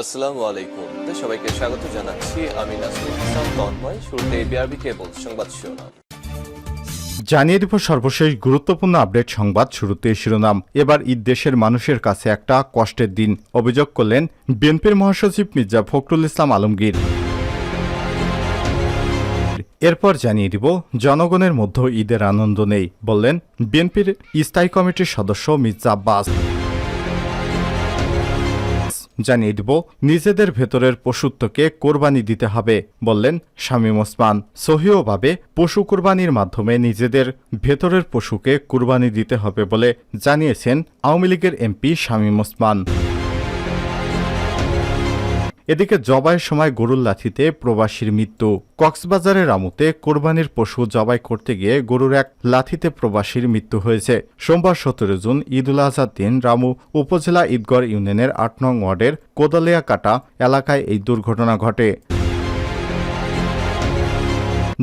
আসসালামু আলাইকুম। সবাইকে স্বাগত জানাচ্ছি। আমি নাসরুল ইসলাম তন্ময়। শুরুতে বিআরবি কেবল সংবাদ শিরোনাম জানিয়ে দেব সর্বশেষ গুরুত্বপূর্ণ আপডেট সংবাদ। শুরুতে শিরোনাম। এবার ঈদ দেশের মানুষের কাছে একটা কষ্টের দিন, অভিযোগ করলেন বিএনপির মহাসচিব মির্জা ফখরুল ইসলাম আলমগীর। এরপর জানিয়ে দিব জনগণের মধ্যে ঈদের আনন্দ নেই, বললেন বিএনপির স্থায়ী কমিটির সদস্য মির্জা আব্বাস। জানিয়ে দিব নিজেদের ভেতরের পশুত্বকে কোরবানি দিতে হবে, বললেন শামীম ওসমান। সহিহভাবে পশু কোরবানির মাধ্যমে নিজেদের ভেতরের পশুকে কোরবানি দিতে হবে বলে জানিয়েছেন আওয়ামী লীগের এমপি শামীম ওসমান। এদিকে জবাইয়ের সময় গরুর লাথিতে প্রবাসীর মৃত্যু। কক্সবাজারের রামুতে কোরবানির পশু জবাই করতে গিয়ে গরুর এক লাথিতে প্রবাসীর মৃত্যু হয়েছে। সোমবার 17 জুন ঈদুল আজহার দিন রামু উপজেলা ঈদগড় ইউনিয়নের 8 নং ওয়ার্ডের কোদালিয়াকাটা এলাকায় এই দুর্ঘটনা ঘটে।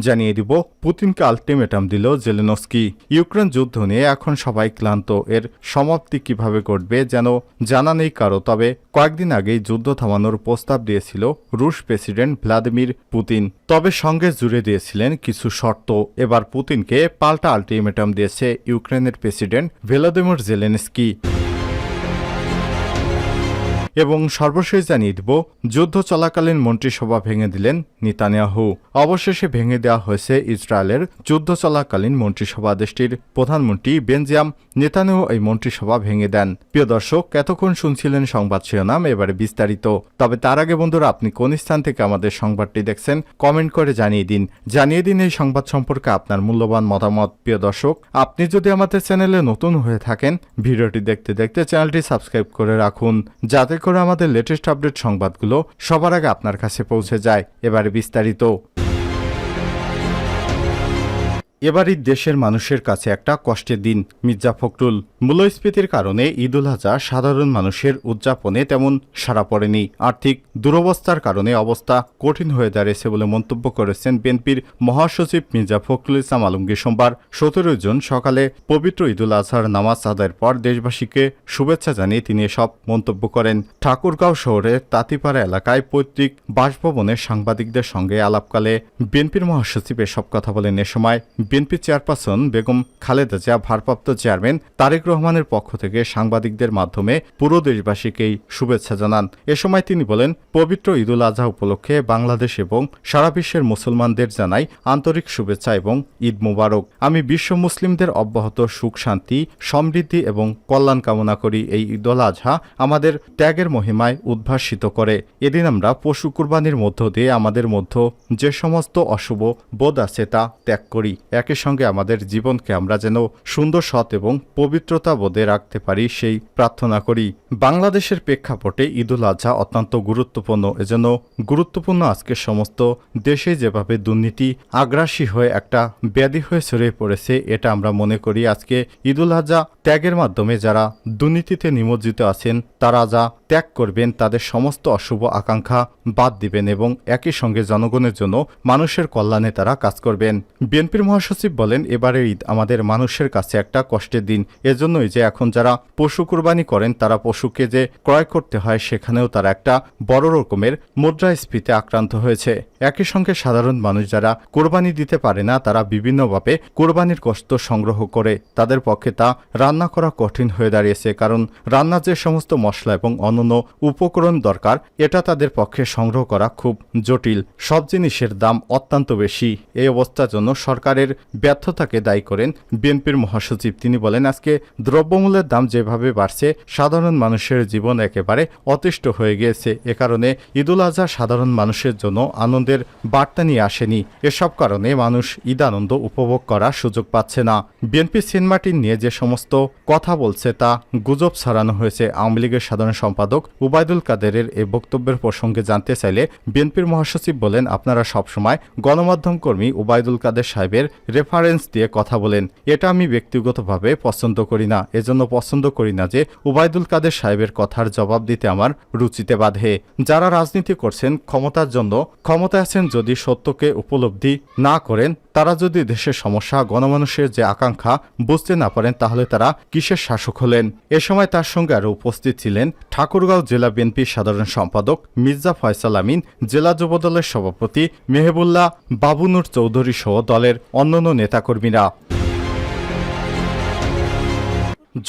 জানিয়ে দিব পুতিনকে আলটিমেটাম দিল জেলেনস্কি। ইউক্রেন যুদ্ধ নিয়ে এখন সবাই ক্লান্ত। এর সমাপ্তি কিভাবে ঘটবে যেন জানা নেই কারো। তবে কয়েকদিন আগেই যুদ্ধ থামানোর প্রস্তাব দিয়েছিল রুশ প্রেসিডেন্ট ভ্লাদিমির পুতিন। তবে সঙ্গে জুড়ে দিয়েছিলেন কিছু শর্ত। এবার পুতিনকে পাল্টা আলটিমেটাম দিয়েছে ইউক্রেনের প্রেসিডেন্ট ভলোদিমির জেলেনস্কি। এবং সর্বশেষ জানিয়ে দিব যুদ্ধ চলাকালীন মন্ত্রিসভা ভেঙে দিলেন নেতানিয়াহু। অবশেষে ভেঙে দেওয়া হয়েছে ইসরায়েলের যুদ্ধ চলাকালীন মন্ত্রিসভা। দেশটির প্রধানমন্ত্রী বেঞ্জামিন নেতানিয়াহু এই মন্ত্রিসভা ভেঙে দেন। প্রিয় দর্শক, এতক্ষণ শুনছিলেন সংবাদ শিরোনাম, এবারে বিস্তারিত। তবে তার আগে বন্ধুরা, আপনি কোন স্থান থেকে আমাদের সংবাদটি দেখছেন কমেন্ট করে জানিয়ে দিন এই সংবাদ সম্পর্কে আপনার মূল্যবান মতামত। প্রিয় দর্শক, আপনি যদি আমাদের চ্যানেলে নতুন হয়ে থাকেন, ভিডিওটি দেখতে দেখতে চ্যানেলটি সাবস্ক্রাইব করে রাখুন, যাতে করে আমাদের লেটেস্ট আপডেট সংবাদগুলো সবার আগে আপনার কাছে পৌঁছে যায়। এবারে বিস্তারিত। এবারই দেশের মানুষের কাছে একটা কষ্টের দিন। মির্জা ফখরুল। মূল্যস্ফীতির কারণে ঈদুল আজহা সাধারণ মানুষের উদযাপনে তেমন সাড়া পড়েনি। আর্থিক দুরবস্থার কারণে অবস্থা কঠিন হয়ে দাঁড়িয়েছে বলে মন্তব্য করেছেন বিএনপির মহাসচিব মির্জা ফখরুল ইসলাম আলমগীর। সোমবার 17 জুন সকালে পবিত্র ঈদুল আজহার নামাজ আদায়ের পর দেশবাসীকে শুভেচ্ছা জানিয়ে তিনি এসব মন্তব্য করেন। ঠাকুরগাঁও শহরের তাঁতিপাড়া এলাকায় পৈতৃক বাসভবনে সাংবাদিকদের সঙ্গে আলাপকালে বিএনপির মহাসচিব এসব কথা বলেন। এ সময় বিএনপি চেয়ারপারসন বেগম খালেদা জিয়া, ভারপ্রাপ্ত চেয়ারম্যান তারেক রহমানের পক্ষ থেকে সাংবাদিকদের মাধ্যমে পুরো দেশবাসীকেই শুভেচ্ছা জানান। এ সময় তিনি বলেন, পবিত্র ঈদুল আজহা উপলক্ষে বাংলাদেশ এবং সারা বিশ্বের মুসলমানদের জানাই আন্তরিক শুভেচ্ছা এবং ঈদ মুবারক। আমি বিশ্ব মুসলিমদের অব্যাহত সুখ, শান্তি, সমৃদ্ধি এবং কল্যাণ কামনা করি। এই ঈদুল আজহা আমাদের ত্যাগের মহিমায় উদ্ভাসিত করে। এদিন আমরা পশু কুরবানির মধ্য দিয়ে আমাদের মধ্যে যে সমস্ত অশুভ বোধ আছে তা ত্যাগ করি। একই সঙ্গে আমাদের জীবনকে আমরা যেন সুন্দর, সৎ এবং পবিত্রতা বোধে রাখতে পারি সেই প্রার্থনা করি। বাংলাদেশের প্রেক্ষাপটে ঈদুল আজহা অত্যন্ত গুরুত্বপূর্ণ। এজন্য গুরুত্বপূর্ণ আজকে সমস্ত দেশে যেভাবে দুর্নীতি আগ্রাসী হয়ে একটা ব্যাধি হয়ে ছড়িয়ে পড়েছে, এটা আমরা মনে করি আজকে ঈদুল আজহা ত্যাগের মাধ্যমে যারা দুর্নীতিতে নিমজ্জিত আছেন তারা যা ত্যাগ করবেন, তাদের সমস্ত অশুভ আকাঙ্ক্ষা বাদ দিবেন এবং একই সঙ্গে জনগণের জন্য মানুষের কল্যাণে তারা কাজ করবেন। বিএনপির মহাসচিব বলেন, এবারের ঈদ আমাদের মানুষের কাছে একটা কষ্টের দিন। এজন্যই যে এখন যারা পশু কুরবানি করেন তারা পশুকে যে ক্রয় করতে হয় সেখানেও তারা একটা বড় রকমের মুদ্রাস্ফীতিতে আক্রান্ত হয়েছে। একই সঙ্গে সাধারণ মানুষ যারা কোরবানি দিতে পারে না তারা বিভিন্নভাবে কোরবানির গোশত সংগ্রহ করে। তাদের পক্ষে তা রান্না করা কঠিন হয়ে দাঁড়িয়েছে, কারণ রান্নার যে সমস্ত মশলা এবং অন্যান্য উপকরণ দরকার এটা তাদের পক্ষে সংগ্রহ করা খুব জটিল। সব জিনিসের দাম অত্যন্ত বেশি। এই অবস্থার জন্য সরকারের ব্যর্থতাকে দায়ী করেন বিএনপির মহাসচিব। তিনি বলেন, আজকে দ্রব্যমূল্যের দাম যেভাবে বাড়ছে সাধারণ মানুষের জীবন একেবারে অতিষ্ঠ হয়ে গিয়েছে। এ কারণে ঈদুল আজহা সাধারণ মানুষের জন্য আনন্দের বার্তা নিয়ে আসেনি। এসব কারণে মানুষ ঈদ আনন্দ উপভোগ করার সুযোগ পাচ্ছে না। বিএনপি সেন্ট মার্টিন নিয়ে যে সমস্ত কথা বলছে তা গুজব ছড়ানো হয়েছে। আওয়ামী লীগের সাধারণ সম্পাদক উবায়দুল কাদেরের এই বক্তব্যের প্রসঙ্গে জানতে চাইলে বিএনপির মহাসচিব বলেন, আপনারা সবসময় গণমাধ্যম কর্মী উবায়দুল কাদের সাহেবের রেফারেন্স দিয়ে কথা বলেন। এটা আমি ব্যক্তিগতভাবে পছন্দ করি না। এজন্য পছন্দ করি না যে উবায়দুল কাদের সাহেবের কথার জবাব দিতে আমার রুচিতে বাধে। যারা রাজনীতি করছেন ক্ষমতার জন্য, ক্ষমতায় ক্ষমতায় আছেন যদি সত্যকে উপলব্ধি না করেন, তারা যদি দেশের সমস্যা গণমানুষের যে আকাঙ্ক্ষা বুঝতে না পারেন, তাহলে তারা কিসের শাসক হলেন? এ সময় তার সঙ্গে আরও উপস্থিত ছিলেন ঠাকুরগাঁও জেলা বিএনপির সাধারণ সম্পাদক মির্জা ফয়সাল আমিন, জেলা যুবদলের সভাপতি মেহেবুল্লাহ বাবুনুর চৌধুরী সহ দলের অন্যান্য নেতাকর্মীরা।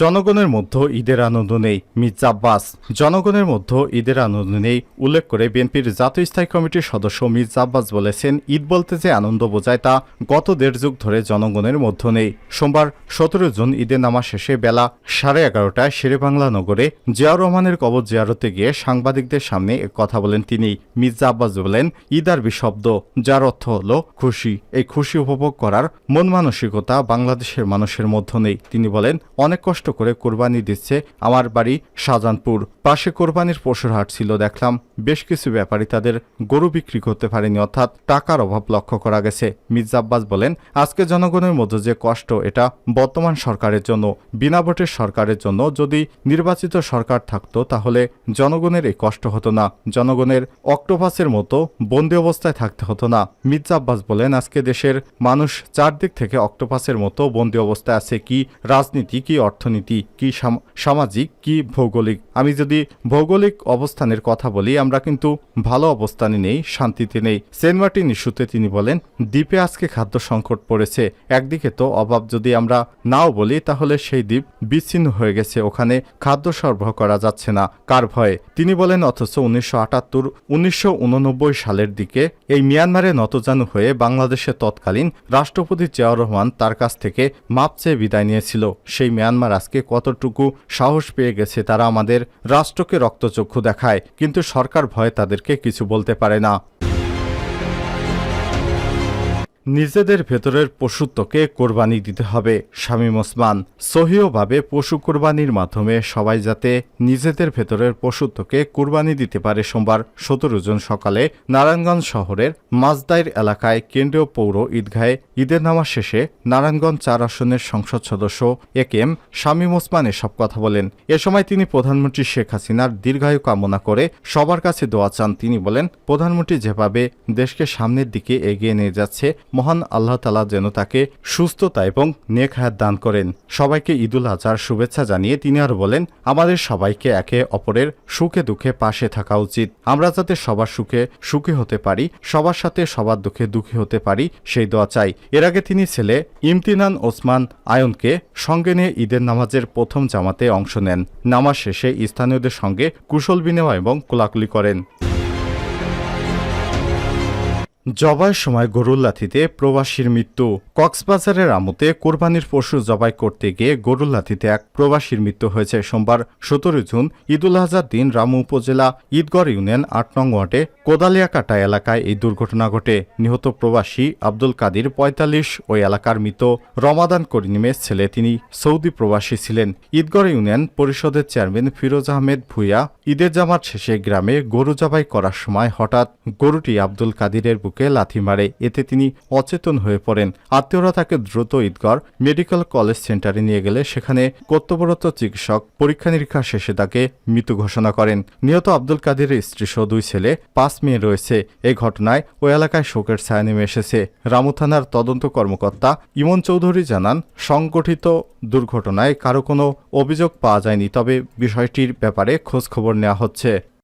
জনগণের মধ্যে ঈদের আনন্দ নেই, মির্জা আব্বাস। জনগণের মধ্যে ঈদের আনন্দ নেই উল্লেখ করে বিএনপির জাতীয় স্থায়ী কমিটির সদস্য মির্জা আব্বাস বলেছেন, ঈদ বলতে যে আনন্দ বোঝায় তা গত ১.৫ যুগ ধরে জনগণের মধ্যে নেই। সোমবার ১৭ জুন ঈদের নামাজ শেষে বেলা 11:30টায় শেরেবাংলা নগরে জিয়াউর রহমানের কবর জিয়ারতে গিয়ে সাংবাদিকদের সামনে কথা বলেন তিনি। মির্জা আব্বাস বলেন, ঈদ আরবি শব্দ যার অর্থ হল খুশি। এই খুশি উপভোগ করার মন মানসিকতা বাংলাদেশের মানুষের মধ্যে নেই। তিনি বলেন, অনেক কষ্ট করে কোরবানি দিচ্ছে। আমার বাড়ি শাহজাহানপুর, পাশে কোরবানির পশুর হাট ছিল। দেখলাম বেশ কিছু ব্যাপারী তাদের গরু বিক্রি করতে পারেনি, অর্থাৎ টাকার অভাব লক্ষ্য করা গেছে। মির্জা আব্বাস বলেন, আজকে জনগণের মধ্যে যে কষ্ট, এটা বর্তমান সরকারের জন্য, বিনা ভোটের সরকারের জন্য। যদি নির্বাচিত সরকার থাকতো তাহলে জনগণের এই কষ্ট হতো না, জনগণের অক্টোপাসের মতো বন্দি অবস্থায় থাকতে হতো না। মির্জা আব্বাস বলেন, আজকে দেশের মানুষ চারদিক থেকে অক্টোপাসের মতো বন্দি অবস্থায় আছে। কি রাজনীতি, কি অর্থনীতি, কি সামাজিক, কি ভৌগোলিক। আমি যদি ভৌগোলিক অবস্থানের কথা বলি, আমরা কিন্তু ভালো অবস্থানে নেই, শান্তিতে নেই। সেন্ট মার্টিন ইস্যুতে তিনি বলেন, দ্বীপে আজকে খাদ্য সংকট পড়েছে। একদিকে তো অভাব যদি আমরা নাও বলি, তাহলে সেই দ্বীপ বিচ্ছিন্ন হয়ে গেছে, ওখানে খাদ্য সরবরাহ করা যাচ্ছে না। কার ভয়ে? তিনি বলেন, অথচ 1989 সালের দিকে এই মিয়ানমারে নতজানু হয়ে বাংলাদেশের তৎকালীন রাষ্ট্রপতি জিয়াউর রহমান তার কাছ থেকে মাপ চেয়ে বিদায় নিয়েছিল। সেই মিয়ানমার আজকে কতটুকু সাহস পেয়ে গেছে, তারা আমাদের রাষ্ট্রকে রক্তচক্ষু দেখায়, কিন্তু সরকার ভয়ে তাদেরকে কিছু বলতে পারে না। নিজেদের ভেতরের পশুত্বকে কোরবানি দিতে হবে, শামীম ওসমান। সহিহভাবে পশু কোরবানির মাধ্যমে সবাই যাতে নিজেদের ভেতরের পশুত্বকে কোরবানি দিতে পারে। সোমবার ১৭ জুন সকালে নারায়ণগঞ্জ শহরের মাজদাইর এলাকায় কেন্দ্রীয় পৌর ঈদগাহে ঈদের নামাজ শেষে নারায়ণগঞ্জ ৪ আসনের সংসদ সদস্য একেএম শামীম ওসমান এসব কথা বলেন। এ সময় তিনি প্রধানমন্ত্রী শেখ হাসিনার দীর্ঘায়ু কামনা করে সবার কাছে দোয়া চান। তিনি বলেন, প্রধানমন্ত্রী যেভাবে দেশকে সামনের দিকে এগিয়ে নিয়ে যাচ্ছে, মহান আল্লাহ তাআলা যেন তাকে সুস্থতা এবং নেক হায়াত দান করেন। সবাইকে ঈদুল আজহার শুভেচ্ছা জানিয়ে তিনি আরো বলেন, আমাদের সবাইকে একে অপরের সুখে দুঃখে পাশে থাকা উচিত। আমরা যাতে সবার সুখে সুখী হতে পারি, সবার সাথে সবার দুঃখে দুঃখী হতে পারি, সেই দোয়া চাই। এর আগে তিনি ছেলে ইমতিনান ওসমান আয়নকে সঙ্গে নিয়ে ঈদের নামাজের প্রথম জামাতে অংশ নেন। নামাজ শেষে স্থানীয়দের সঙ্গে কুশল বিনিময় এবং কোলাকুলি করেন। জবাইয়ের সময় গরুর লাথিতে প্রবাসীর মৃত্যু। কক্সবাজারের আমুতে কোরবানির পশু জবাই করতে গিয়ে গরুর লাথিতে এক প্রবাসীর মৃত্যু হয়েছে। সোমবার ১৭ জুন ঈদুল আজহার দিন রামু উপজেলা ঈদগড় ইউনিয়ন ৮ নং ওয়ার্ডে কোদালিয়াকাটা এলাকায় এই দুর্ঘটনা ঘটে। নিহত প্রবাসী আব্দুল কাদির ৪৫ ওই এলাকার মৃত রমাদান করিমের ছেলে। তিনি সৌদি প্রবাসী ছিলেন। ঈদগড় ইউনিয়ন পরিষদের চেয়ারম্যান ফিরোজ আহমেদ ভুইয়া ঈদের জামাত শেষে গ্রামে গরু জবাই করার সময় হঠাৎ গরুটি আব্দুল কাদিরের বুকে লাথি মারে। এতে তিনি অচেতন হয়ে পড়েন। আত্মীয়রা তাকে দ্রুত ঈদগড় মেডিকেল কলেজ সেন্টারে নিয়ে গেলে সেখানে কর্তব্যরত চিকিৎসক পরীক্ষা নিরীক্ষা শেষে তাকে মৃত ঘোষণা করেন। নিহত আব্দুল কাদিরের স্ত্রীসহ 2 ছেলে 5 মেয়ে রয়েছে। এই ঘটনায় ওই এলাকায় শোকের ছায়া নেমে এসেছে। রামু থানার তদন্ত কর্মকর্তা ইমন চৌধুরী জানান, সংগঠিত দুর্ঘটনায় কারো কোনো অভিযোগ পাওয়া যায়নি, তবে বিষয়টির ব্যাপারে খোঁজ খবর নেওয়া হচ্ছে।